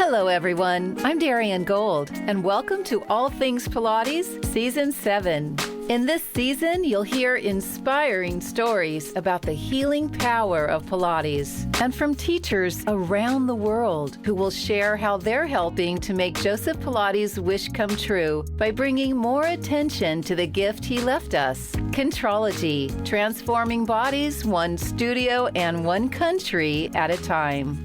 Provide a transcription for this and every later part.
Hello, everyone. I'm Darien Gold, and welcome to All Things Pilates, Season 7. In this season, you'll hear inspiring stories about the healing power of Pilates and from teachers around the world who will share how they're helping to make Joseph Pilates' wish come true by bringing more attention to the gift he left us, Contrology, transforming bodies one studio and one country at a time.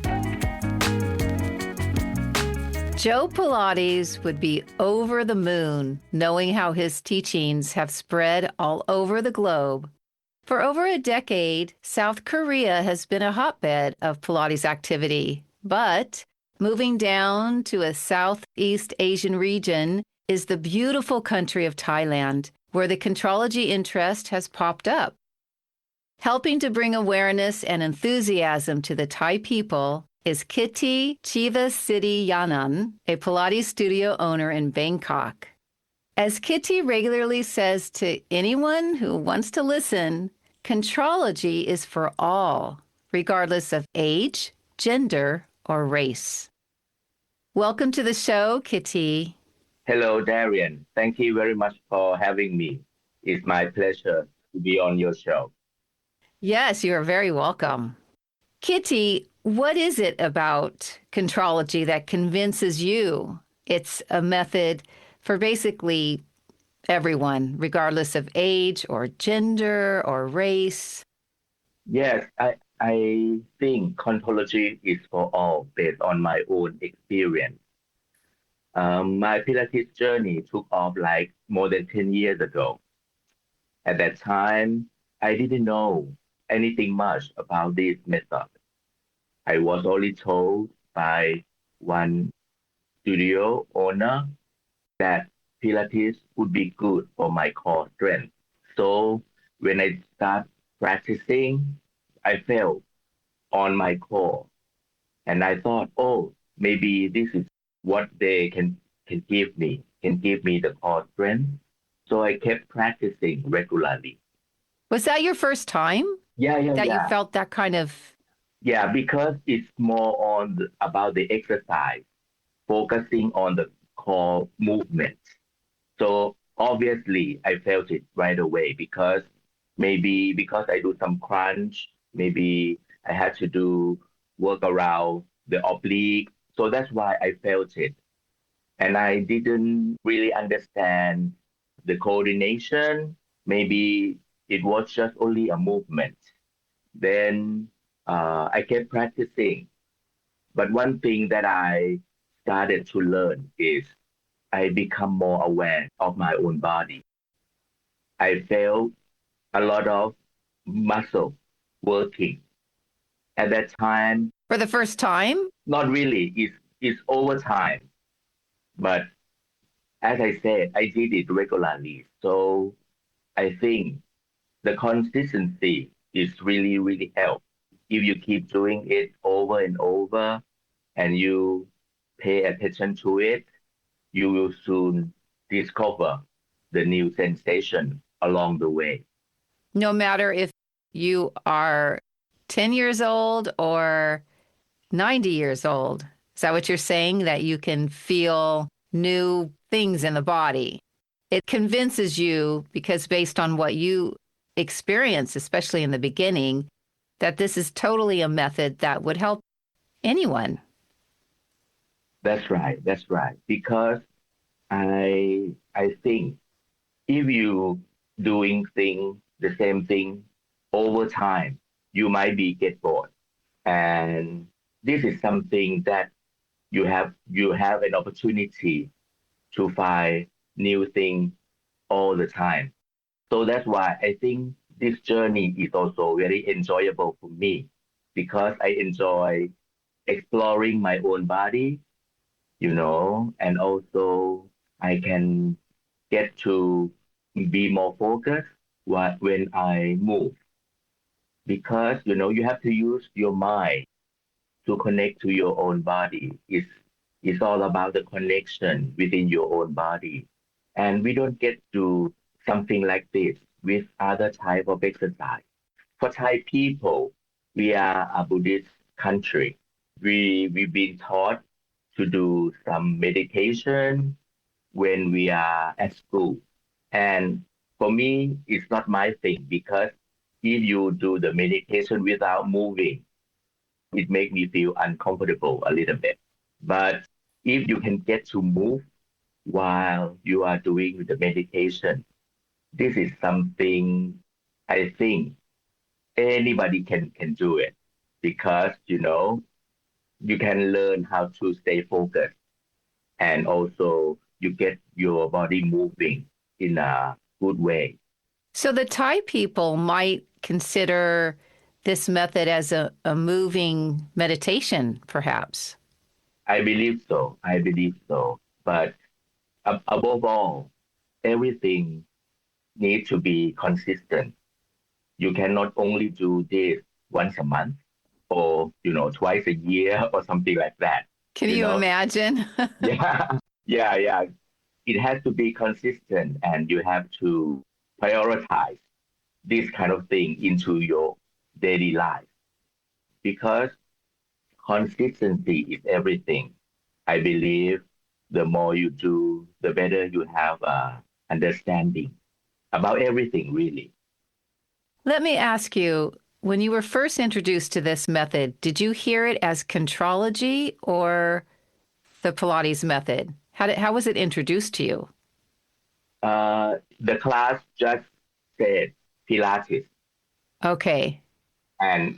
Joe Pilates would be over the moon knowing how his teachings have spread all over the globe. For over a decade, South Korea has been a hotbed of Pilates activity, but moving down to a Southeast Asian region is the beautiful country of Thailand, where the Contrology interest has popped up. Helping to bring awareness and enthusiasm to the Thai people is Kitti Cheevasittiiyanon, a Pilates studio owner in Bangkok. As Kitti regularly says to anyone who wants to listen, Contrology is for all, regardless of age, gender, or race. Welcome to the show, Kitti. Hello, Darien. Thank you very much for having me. It's my pleasure to be on your show. Yes, you are very welcome. Kitti, what is it about Contrology that convinces you it's a method for basically everyone, regardless of age or gender or race? Yes, I think Contrology is for all based on my own experience. My Pilates journey took off like more than 10 years ago. At that time, I didn't know anything much about this method. I was only told by one studio owner that Pilates would be good for my core strength. So when I start practicing, I felt on my core. And I thought, oh, maybe this is what they can give me the core strength. So I kept practicing regularly. Was that your first time? Yeah. You felt that kind of... Yeah, because it's more about the exercise, focusing on the core movement. So obviously, I felt it right away because I do some crunch, maybe I had to do work around the oblique. So that's why I felt it. And I didn't really understand the coordination. Maybe it was just only a movement. Then I kept practicing. But one thing that I started to learn is I become more aware of my own body. I felt a lot of muscle working. At that time, For the first time? not really, it's over time. But as I said, I did it regularly. So I think the consistency is really, really helpful. If you keep doing it over and over and you pay attention to it, you will soon discover the new sensation along the way. No matter if you are 10 years old or 90 years old. Is that what you're saying? That you can feel new things in the body? It convinces you because based on what you experience, especially in the beginning, that this is totally a method that would help anyone. That's right. Because I think if you doing the same thing over time, you might get bored. And this is something that you have an opportunity to find new things all the time. So that's why I think this journey is also very enjoyable for me because I enjoy exploring my own body, and also I can get to be more focused when I move because, you have to use your mind to connect to your own body. It's all about the connection within your own body. And we don't get to something like this with other type of exercise. For Thai people, we are a Buddhist country. We've been taught to do some meditation when we are at school. And for me, it's not my thing because if you do the meditation without moving, it makes me feel uncomfortable a little bit. But if you can get to move while you are doing the meditation, this is something I think anybody can do it because you can learn how to stay focused and also you get your body moving in a good way. So the Thai people might consider this method as a moving meditation, perhaps. I believe so. I believe so. But above all, everything needs to be consistent. You cannot only do this once a month or, twice a year or something like that. Can You you know? imagine? Yeah, yeah. It has to be consistent and you have to prioritize this kind of thing into your daily life because consistency is everything. I believe the more you do, the better you have understanding about everything, really. Let me ask you, when you were first introduced to this method, did you hear it as Contrology or the Pilates method? How was it introduced to you? The class just said Pilates, Okay. and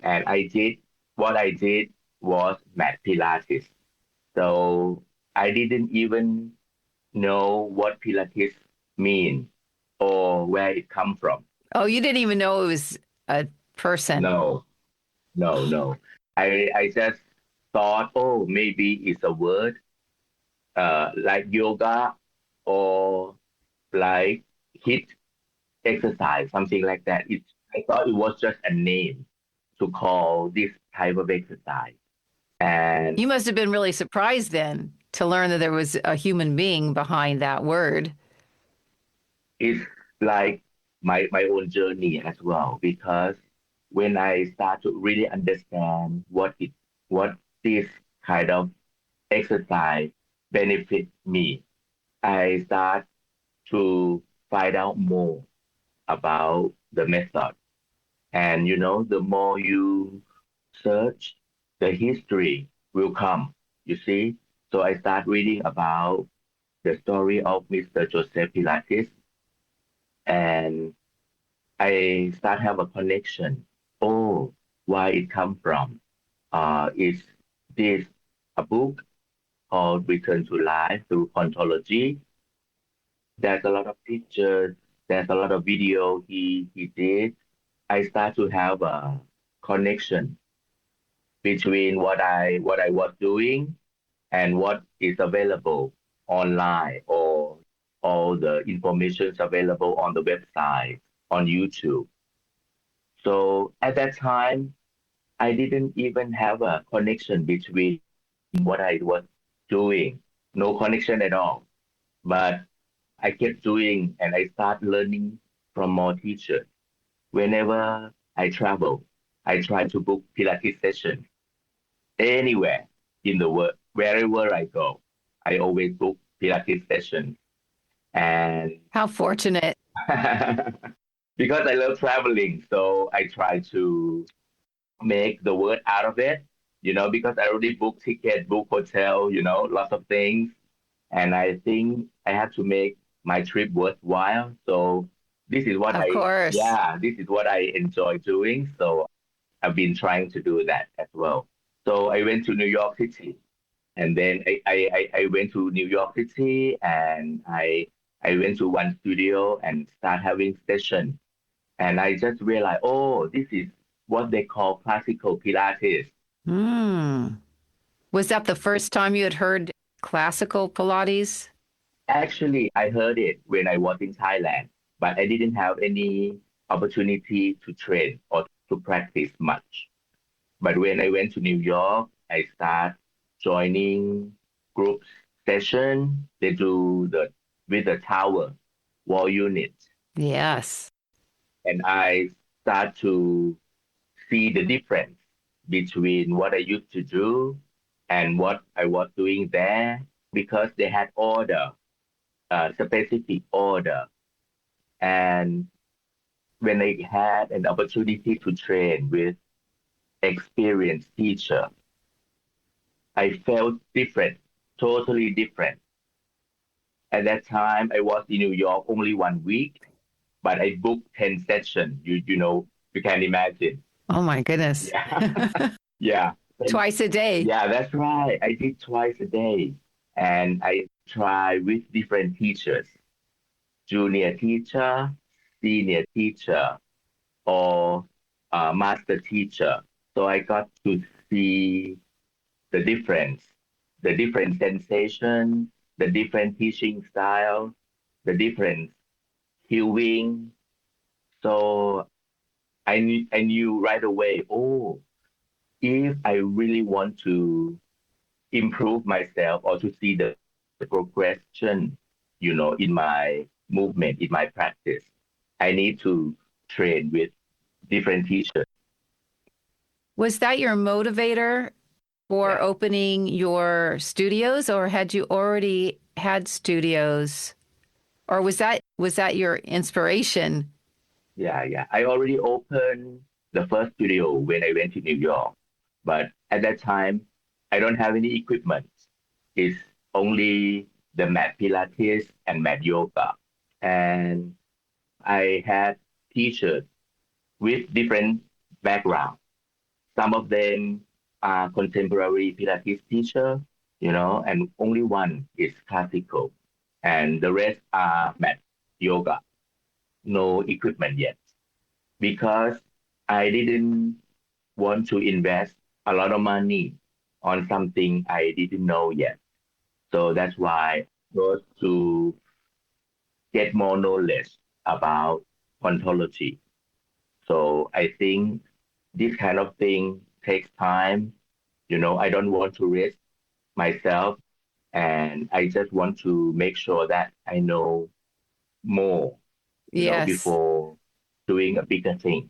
what I did was mat Pilates. So I didn't even know what Pilates mean or where it come from. Oh, you didn't even know it was a person. No, no. I just thought, oh, maybe it's a word like yoga or like hit exercise, something like that. I thought it was just a name to call this type of exercise. And You must have been really surprised then to learn that there was a human being behind that word. it's like my own journey as well, because when I start to really understand what this kind of exercise benefit me, I start to find out more about the method. And the more you search, the history will come, you see. So I start reading about the story of Mr. Joseph Pilates, and I start have a connection. Oh, why it come from? Is this a book called Return to Life through Contrology? There's a lot of pictures. There's a lot of video he did. I start to have a connection between what I was doing and what is available online or all the information is available on the website, on YouTube. So at that time, I didn't even have a connection between what I was doing, no connection at all. But I kept doing and I start learning from more teachers. Whenever I travel, I try to book Pilates session anywhere in the world, wherever I go. I always book Pilates session. And How fortunate. because I love traveling, so I try to make the word out of it, because I already booked ticket, book hotel, lots of things. And I think I have to make my trip worthwhile. So Of course. this is what I enjoy doing. So I've been trying to do that as well. So I went to New York City, and then I went to New York City, and I went to one studio and start having session. And I just realized, oh, this is what they call classical Pilates. Hmm. Was that the first time you had heard classical Pilates? Actually, I heard it when I was in Thailand, but I didn't have any opportunity to train or to practice much. But when I went to New York, I start joining group session. They do the with the tower wall unit, Yes. and I start to see the difference between what I used to do and what I was doing there, because they had order, specific order. And when I had an opportunity to train with experienced teacher, I felt different, totally different. At that time, I was in New York only 1 week, but I booked 10 sessions. You can imagine. Oh my goodness. Yeah. Yeah. And Twice a day. yeah, that's right. I did twice a day. And I try with different teachers, junior teacher, senior teacher, or master teacher. So I got to see the difference, the different sensation, the different teaching style, the different cueing. So I knew right away, oh, if I really want to improve myself or to see the progression, in my movement, in my practice, I need to train with different teachers. Was that your motivator for Yeah, opening your studios, or had you already had studios? Or was that your inspiration? yeah. I already opened the first studio when I went to New York, but at that time, I don't have any equipment. It's only the mat Pilates and mat yoga. And I had teachers with different background. Some of them are contemporary Pilates teacher, and only one is classical. And the rest are mat yoga, no equipment yet. Because I didn't want to invest a lot of money on something I didn't know yet. So that's why I was to get more knowledge about ontology. So I think this kind of thing takes time. I don't want to risk myself, and I just want to make sure that I know more, Yes. before doing a bigger thing.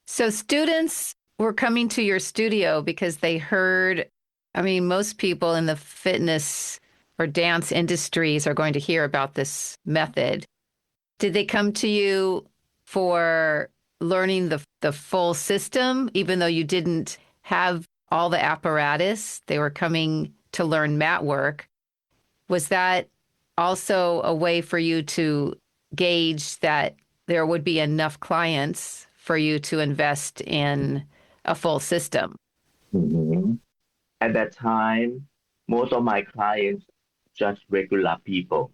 So students were coming to your studio because they heard, I mean, most people in the fitness or dance industries are going to hear about this method. Did they come to you for learning the full system, even though you didn't have all the apparatus? They were coming to learn mat work. Was that also a way for you to gauge that there would be enough clients for you to invest in a full system? Mhm. At that time, most of my clients just regular people.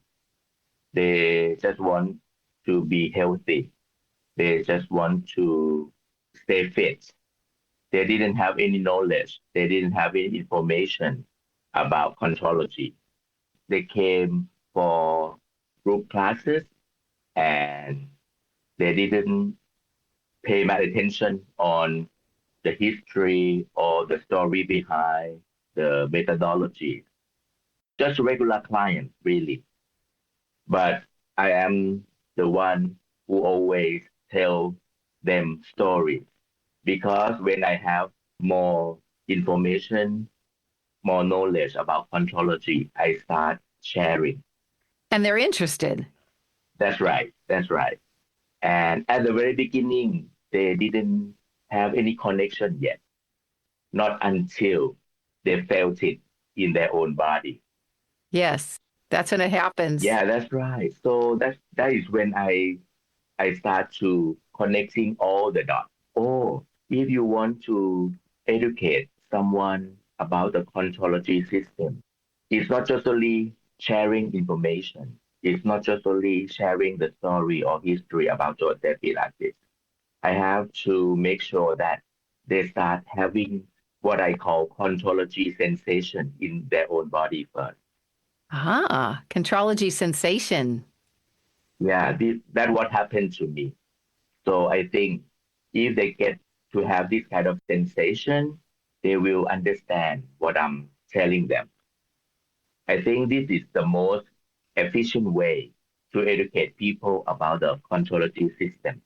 They just want to be healthy. They just want to stay fit. They didn't have any knowledge. They didn't have any information about contrology. They came for group classes, and they didn't pay much attention on the history or the story behind the methodology. Just regular clients, really. But I am the one who always tell them stories, because when I have more information, more knowledge about contrology, I start sharing. And they're interested. That's right. That's right. And at the very beginning, they didn't have any connection yet, not until they felt it in their own body. Yes, that's when it happens. Yeah, that's right. So that is when I start to connecting all the dots. Oh, if you want to educate someone about the contrology system, it's not just only sharing information. It's not just only sharing the story or history about Joseph Pilates. I have to make sure that they start having what I call contrology sensation in their own body first. Ah, Contrology sensation. Yeah, that what happened to me. So I think if they get to have this kind of sensation, they will understand what I'm telling them. I think this is the most efficient way to educate people about the contrology system.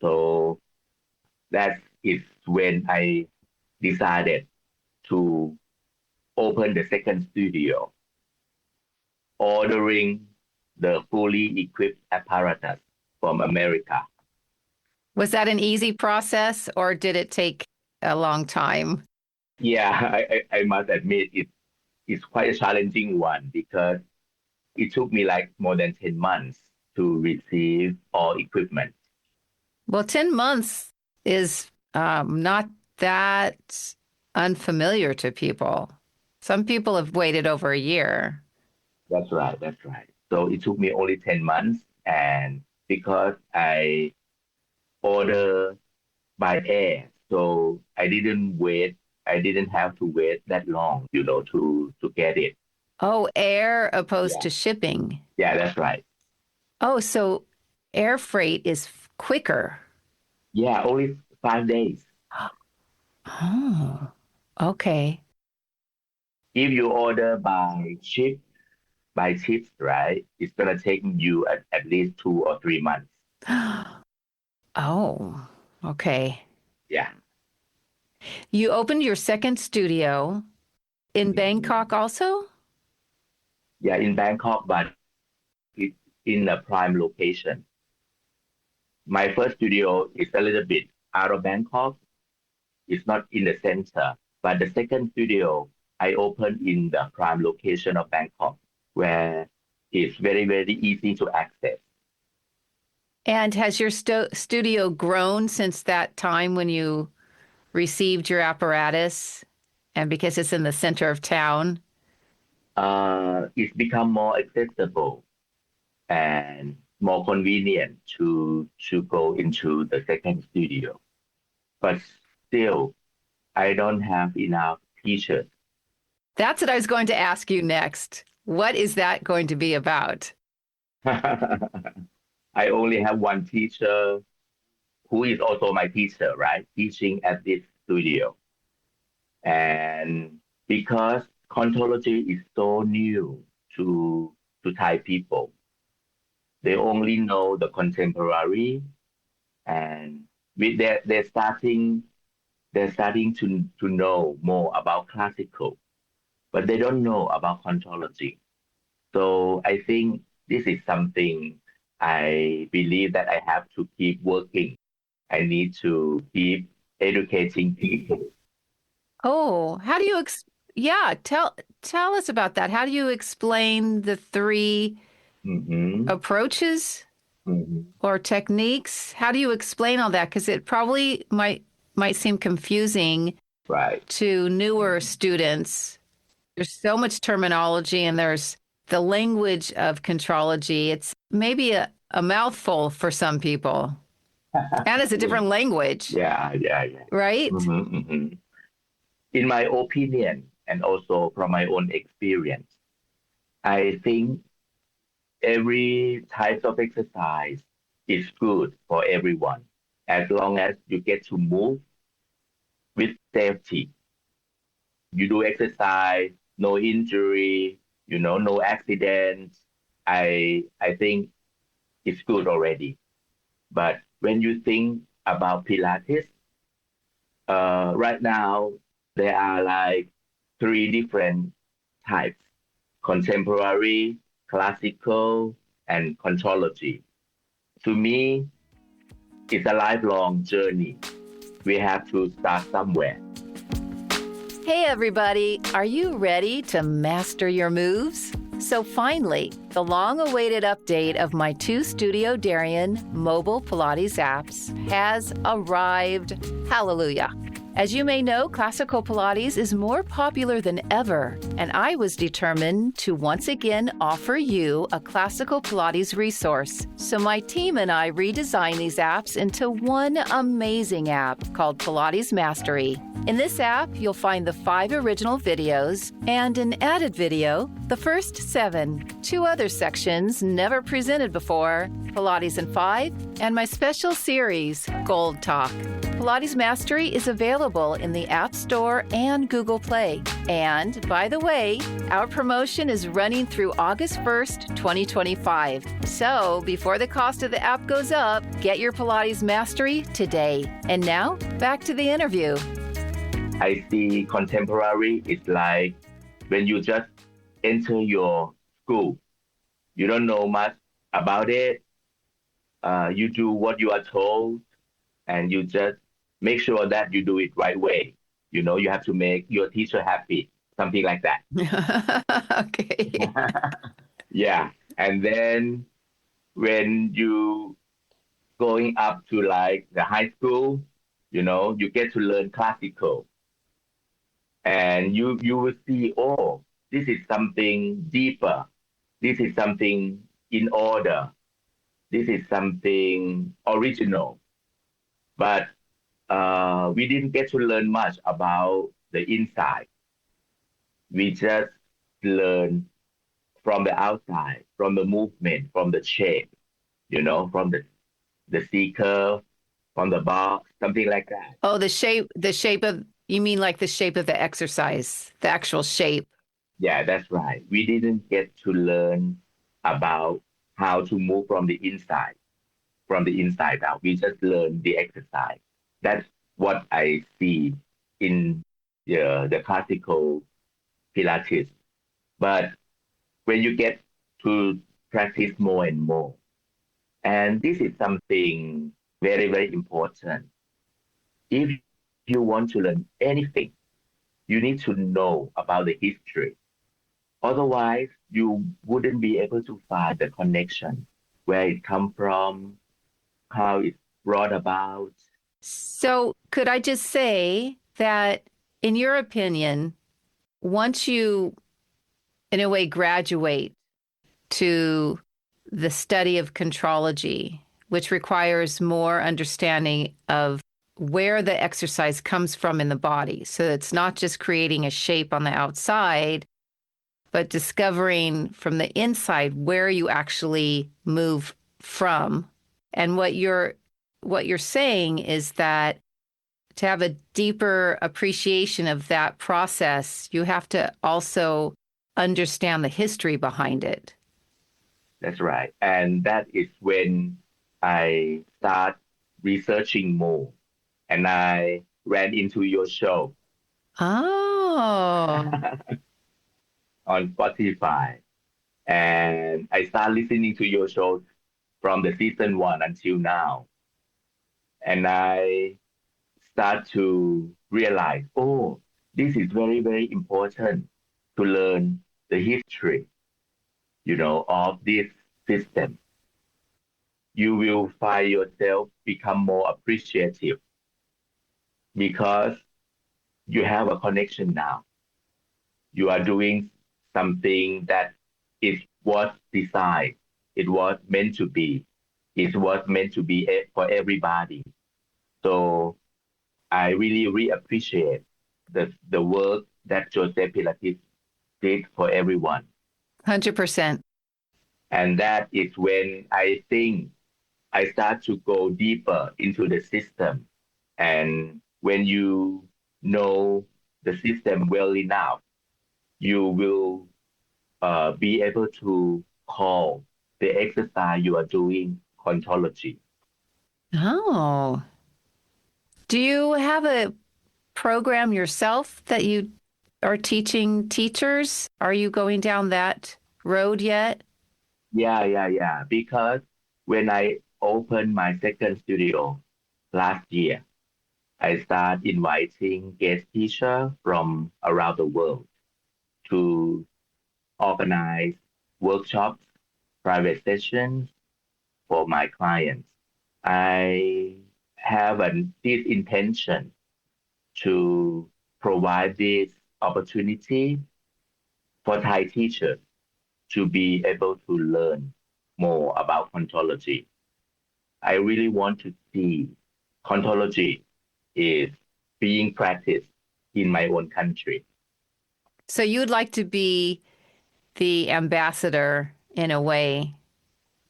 So that is when I decided to opened the second studio, ordering the fully equipped apparatus from America. Was that an easy process or did it take a long time? Yeah, I must admit it's quite a challenging one because it took me like more than 10 months to receive all equipment. Well, 10 months is not that unfamiliar to people. Some people have waited over a year. That's right, that's right. So it took me only 10 months, and because I order by air, so I didn't have to wait that long, to get it. Oh, air opposed Yeah. to shipping. Yeah, that's right. Oh, so air freight is quicker. Yeah, only 5 days. Oh, okay. If you order by ships, right, it's gonna take you at least 2 or 3 months. Oh, okay. Yeah. You opened your second studio in Bangkok also? Yeah, in Bangkok, but it's in a prime location. My first studio is a little bit out of Bangkok. It's not in the center, but the second studio I opened in the prime location of Bangkok, where it's very, very easy to access. And has your studio grown since that time when you received your apparatus? And because it's in the center of town? It's become more accessible and more convenient to go into the second studio. But still, I don't have enough teachers. That's what I was going to ask you next. What is that going to be about? I only have one teacher who is also my teacher, right? Teaching at this studio. And because Contrology is so new to Thai people, they only know the contemporary, and with they're starting to know more about classical, but they don't know about Contrology. So I think this is something I believe that I have to keep working. I need to keep educating people. Oh, how do you tell us about that. How do you explain the three Hmm. approaches Hmm. or techniques? How do you explain all that? Because it probably might seem confusing Right. to newer students. There's so much terminology and there's the language of Contrology. It's maybe a mouthful for some people. And it's a different language, Yeah, yeah, yeah. right? Hmm. Hmm. In my opinion, and also from my own experience, I think every type of exercise is good for everyone as long as you get to move with safety. You do exercise, no injury, no accidents. I think it's good already. But when you think about Pilates, right now there are like three different types: contemporary, classical, and contrology. To me, it's a lifelong journey. We have to start somewhere. Hey, everybody. Are you ready to master your moves? So finally, the long-awaited update of my two Studio Darien mobile Pilates apps has arrived. Hallelujah. As you may know, classical Pilates is more popular than ever, and I was determined to once again offer you a classical Pilates resource. So my team and I redesigned these apps into one amazing app called Pilates Mastery. In this app, you'll find the 5 original videos and an added video, the first 7, 2 other sections never presented before, Pilates in 5, and my special series, Gold Talk. Pilates Mastery is available in the App Store and Google Play. And, by the way, our promotion is running through August 1st, 2025. So, before the cost of the app goes up, get your Pilates Mastery today. And now, back to the interview. I see contemporary is like when you just enter your school. You don't know much about it. You do what you are told, and you just make sure that you do it right way. You have to make your teacher happy, something like that. Okay. Yeah. And then when you going up to like the high school, you get to learn classical, and you will see, oh, this is something deeper. This is something in order. This is something original. But we didn't get to learn much about the inside. We just learn from the outside, from the movement, from the shape, from the C curve, from the box, something like that. Oh, you mean like the shape of the exercise, the actual shape. Yeah, that's right. We didn't get to learn about how to move from the inside out. We just learn the exercise. That's what I see in the classical Pilates. But when you get to practice more and more, and this is something very, very important. If you want to learn anything, you need to know about the history. Otherwise, you wouldn't be able to find the connection, where it come from, how it's brought about. So, could I just say that, in your opinion, once you, in a way, graduate to the study of contrology, which requires more understanding of where the exercise comes from in the body. So it's not just creating a shape on the outside, but discovering from the inside where you actually move from. And what you're saying is that to have a deeper appreciation of that process, you have to also understand the history behind it. That's right. And that is when I start researching more, and I ran into your show Oh, on Spotify. And I start listening to your show from the season one until now. And I start to realize, oh, this is very, very important to learn the history, of this system. You will find yourself become more appreciative because you have a connection now. You are doing something that it was designed, it was meant to be, it was meant to be for everybody. So I really appreciate the work that Joseph Pilates did for everyone. 100%. And that is when I think I start to go deeper into the system. And when you know the system well enough, you will be able to call the exercise you are doing Contrology. Oh, do you have a program yourself that you are teaching teachers? Are you going down that road yet? Yeah. Because when I opened my second studio last year, I start inviting guest teachers from around the world to organize workshops, private sessions for my clients. I have this intention to provide this opportunity for Thai teachers to be able to learn more about Contrology. I really want to see Contrology is being practiced in my own country. So you'd like to be the ambassador in a way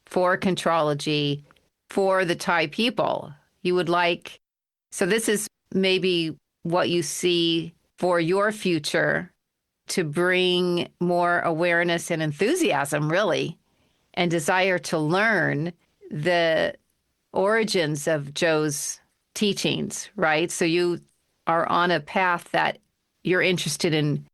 for Contrology for the Thai people. You would like, so this is maybe what you see for your future to bring more awareness and enthusiasm, really, and desire to learn the origins of Joe's teachings, right? So you are on a path that you're interested in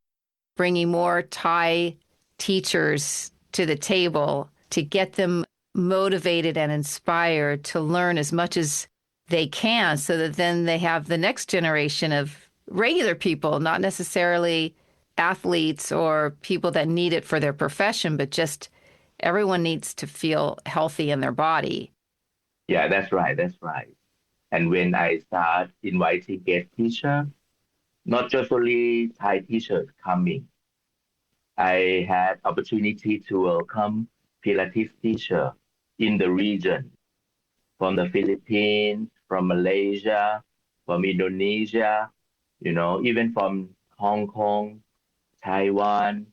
bringing more Thai teachers to the table to get them motivated and inspired to learn as much as they can so that then they have the next generation of regular people, not necessarily athletes or people that need it for their profession, but just everyone needs to feel healthy in their body. Yeah, that's right. That's right. And when I start inviting guest teachers, not just only Thai teachers coming, I had opportunity to welcome Pilates teacher in the region from the Philippines, from Malaysia, from Indonesia, even from Hong Kong, Taiwan,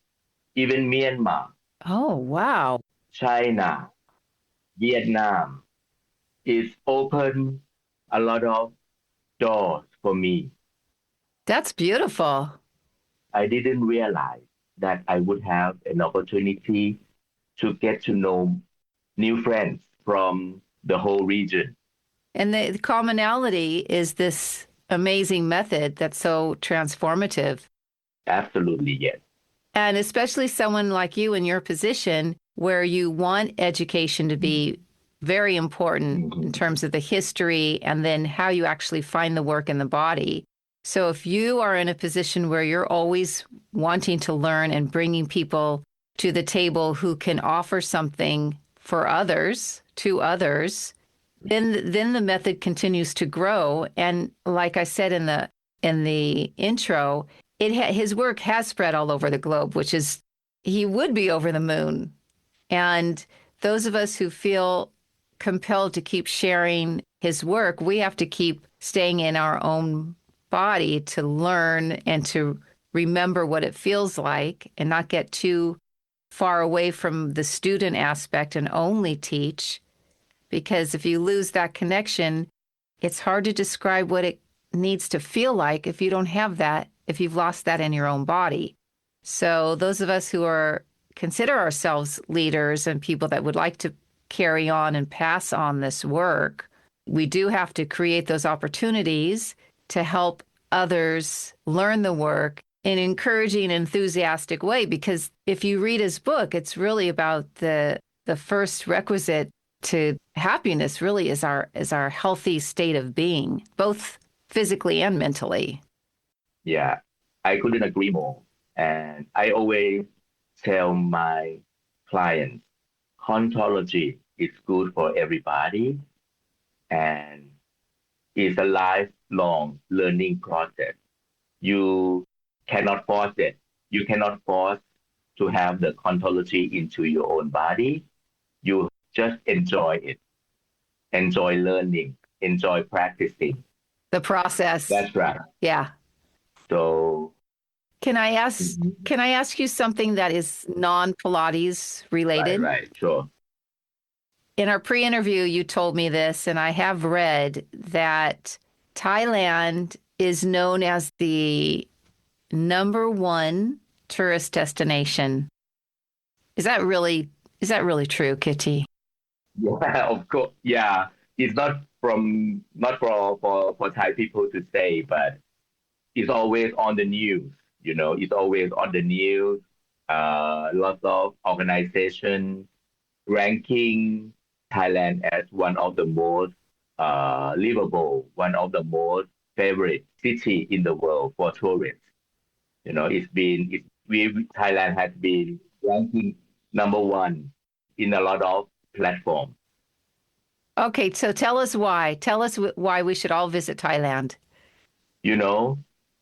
even Myanmar, Oh, wow. China, Vietnam. It's opened a lot of doors for me. That's beautiful. I didn't realize that I would have an opportunity to get to know new friends from the whole region. And the commonality is this amazing method that's so transformative. Absolutely, yes. And especially someone like you in your position where you want education to be very important in terms of the history and then how you actually find the work in the body. So if you are in a position where you're always wanting to learn and bringing people to the table who can offer something for others, to others, then the method continues to grow. And like I said in the intro, his work has spread all over the globe, which is he would be over the moon. And those of us who feel compelled to keep sharing his work, we have to keep staying in our own body to learn and to remember what it feels like and not get too far away from the student aspect and only teach. Because if you lose that connection, it's hard to describe what it needs to feel like if you don't have that, if you've lost that in your own body. So those of us who consider ourselves leaders and people that would like to carry on and pass on this work, we do have to create those opportunities to help others learn the work in an encouraging, enthusiastic way. Because if you read his book, it's really about the first requisite to happiness really is our healthy state of being, both physically and mentally. Yeah, I couldn't agree more. And I always tell my clients, Contrology is good for everybody and it's a lifelong learning process. You cannot force it. You cannot force to have the Contrology into your own body. You just enjoy it, enjoy learning, enjoy practicing. The process. That's right. Yeah. So Can I ask you something that is non-Pilates related? right, sure. In our pre-interview, you told me this, and I have read that Thailand is known as the #1 tourist destination. Is that really true, Kitti? Yeah, of course. Yeah, it's not for Thai people to say, but it's always on the news. It's always on the news. Lots of organizations ranking Thailand as one of the most livable, one of the most favorite city in the world for tourists. Thailand has been ranking #1 in a lot of platforms. Okay, so tell us why. Tell us why we should all visit Thailand.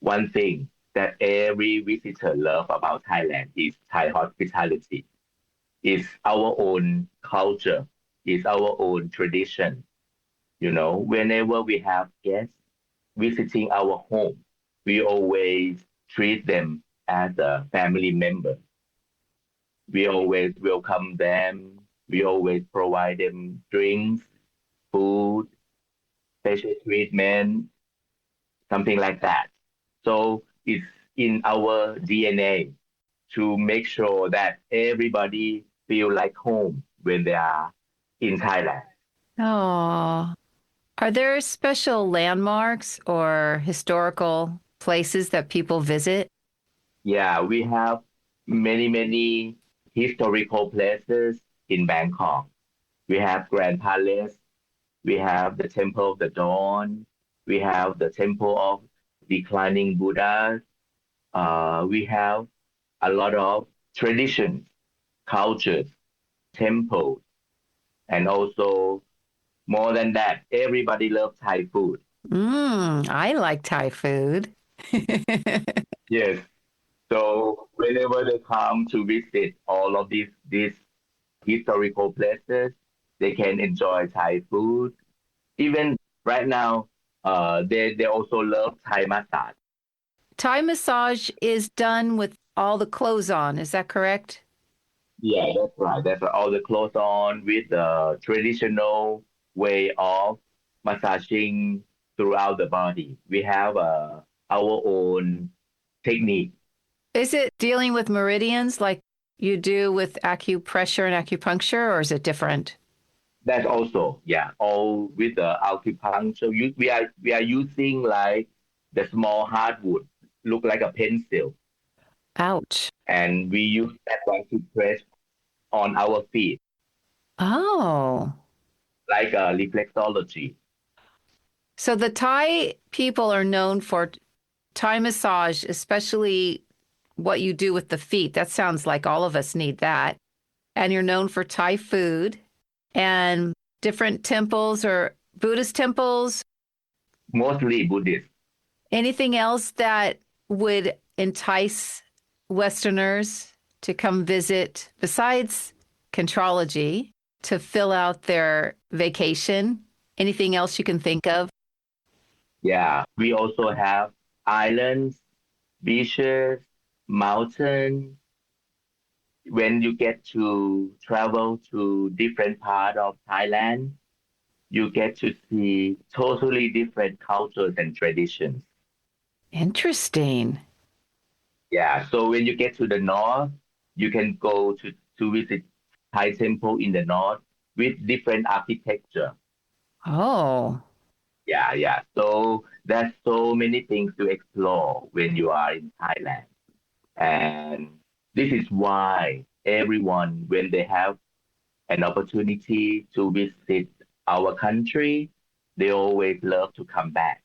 One thing that every visitor love about Thailand is Thai hospitality. It's our own culture. It's our own tradition. Whenever we have guests visiting our home, we always treat them as a family member. We always welcome them. We always provide them drinks, food, special treatment, something like that. So it's in our DNA to make sure that everybody feel like home when they are in Thailand. Oh, are there special landmarks or historical places that people visit? Yeah, we have many historical places in Bangkok. We have Grand Palace. We have the Temple of the Dawn. We have the Temple of Declining Buddha. We have a lot of traditions, cultures, temples, and also more than that, everybody loves Thai food. I like Thai food. Yes. So whenever they come to visit all of these historical places, they can enjoy Thai food. Even right now, they also love Thai massage. Thai massage is done with all the clothes on. Is that correct? Yeah, that's right. That's right. All the clothes on with the traditional way of massaging throughout the body. We have our own technique. Is it dealing with meridians like you do with acupressure and acupuncture, or is it different? That's also, yeah, all with the acupuncture. We are using like the small hardwood, look like a pencil, Ouch. and we use that one to press on our feet, Oh. like a reflexology. So the Thai people are known for Thai massage, especially what you do with the feet. That sounds like all of us need that. And you're known for Thai food and different temples or Buddhist temples. Mostly Buddhist. Anything else that would entice Westerners to come visit besides Contrology to fill out their vacation? Anything else you can think of? Yeah, we also have islands, beaches, mountains. When you get to travel to different part of Thailand, you get to see totally different cultures and traditions. Interesting. Yeah, so when you get to the north, you can go to visit Thai temple in the north with different architecture. Oh, Yeah, yeah. So there's so many things to explore when you are in Thailand. And this is why everyone, when they have an opportunity to visit our country, they always love to come back.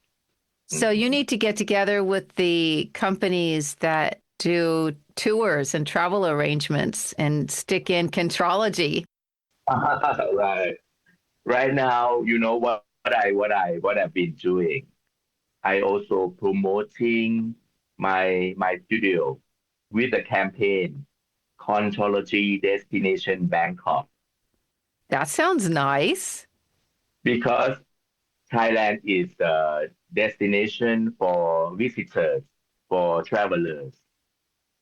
so you Mhm. need to get together with the companies that do tours and travel arrangements and stick in Contrology. Right. Right now, you know what I've been doing. I also promoting my studio with a campaign, Contrology Destination Bangkok, That sounds nice. because Thailand is a destination for visitors, for travelers.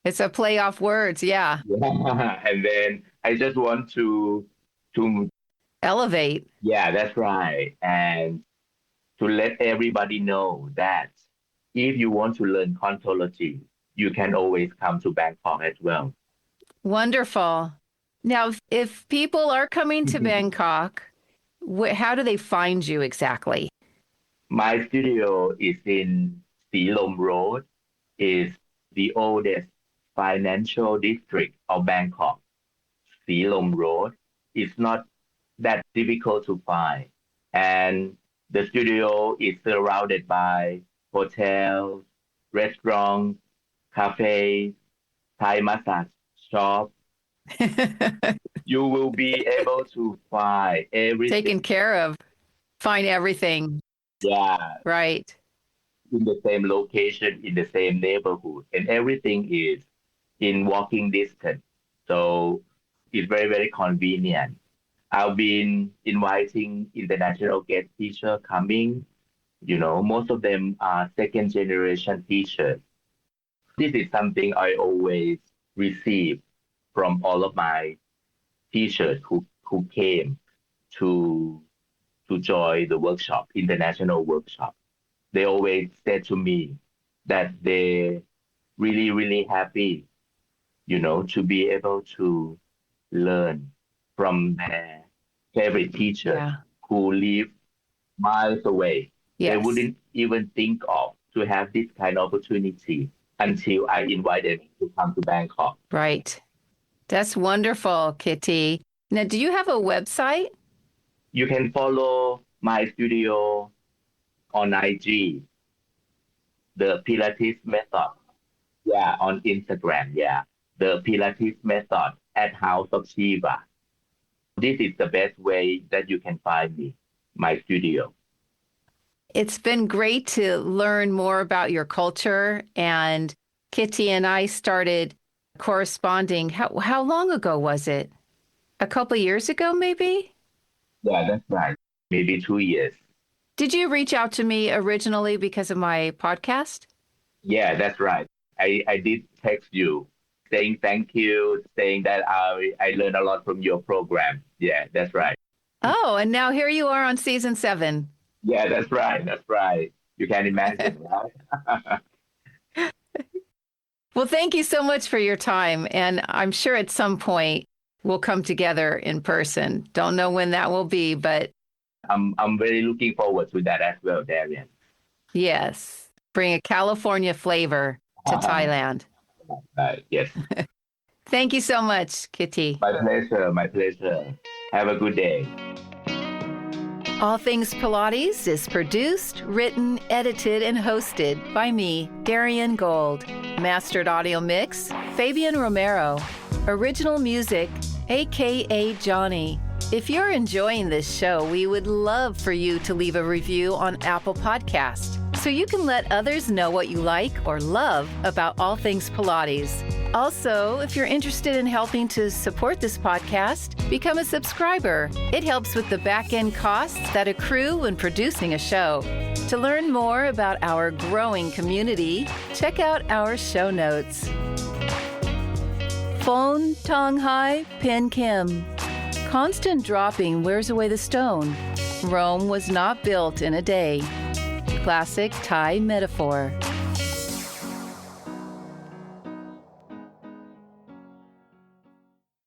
It's a play off words. Yeah. Yeah. And then I just want to Elevate. yeah, that's right. And to let everybody know that if you want to learn Contrology, you can always come to Bangkok as well. Wonderful. Now, if people are coming to Bangkok, how do they find you exactly? My studio is in Silom Road, is the oldest financial district of Bangkok. Silom Road is not that difficult to find. And the studio is surrounded by hotels, restaurants, cafes, Thai massage shop. You will be able to find everything. Taken care of. Find everything. Yeah, Right. in the same location, in the same neighborhood, and everything is in walking distance. So it's very convenient. I've been inviting international guest teacher coming. Most of them are second generation teachers. This is something I always receive from all of my teachers who came to join the workshop, international workshop. They always said to me that they really happy, to be able to learn from their favorite teachers Yeah. who live miles away. They Yes. wouldn't even think of to have this kind of opportunity. until I invited to come to Bangkok. Right. That's wonderful, Kitti. Now, do you have a website? You can follow my studio on IG, the Pilates Method. Yeah, on Instagram. Yeah, the Pilates Method at House of Shiva. This is the best way that you can find me, my studio. It's been great to learn more about your culture. And Kitti and I started corresponding. How long ago was it? A couple years ago, maybe? Yeah, that's right. Maybe 2 years. Did you reach out to me originally because of my podcast? Yeah, that's right. I did text you saying thank you, saying that I learned a lot from your program. Yeah, that's right. Oh, and now here you are on season 7. Yeah, that's right. That's right. You can imagine, right? Well, thank you so much for your time. And I'm sure at some point we'll come together in person. Don't know when that will be, but I'm very looking forward to that as well, Darien. yes, bring a California flavor to Thailand. Yes. Thank you so much, Kitti. My pleasure. My pleasure. Have a good day. All Things Pilates is produced, written, edited, and hosted by me, Darien Gold. Mastered audio mix, Fabian Romero. Original music, a.k.a. Johnny. If you're enjoying this show, we would love for you to leave a review on Apple Podcast so you can let others know what you like or love about All Things Pilates. Also, if you're interested in helping to support this podcast, become a subscriber. It helps with the back-end costs that accrue when producing a show. To learn more about our growing community, check out our show notes. Phone Tong Hai Pin Kim. Constant dropping wears away the stone. Rome was not built in a day. Classic Thai metaphor.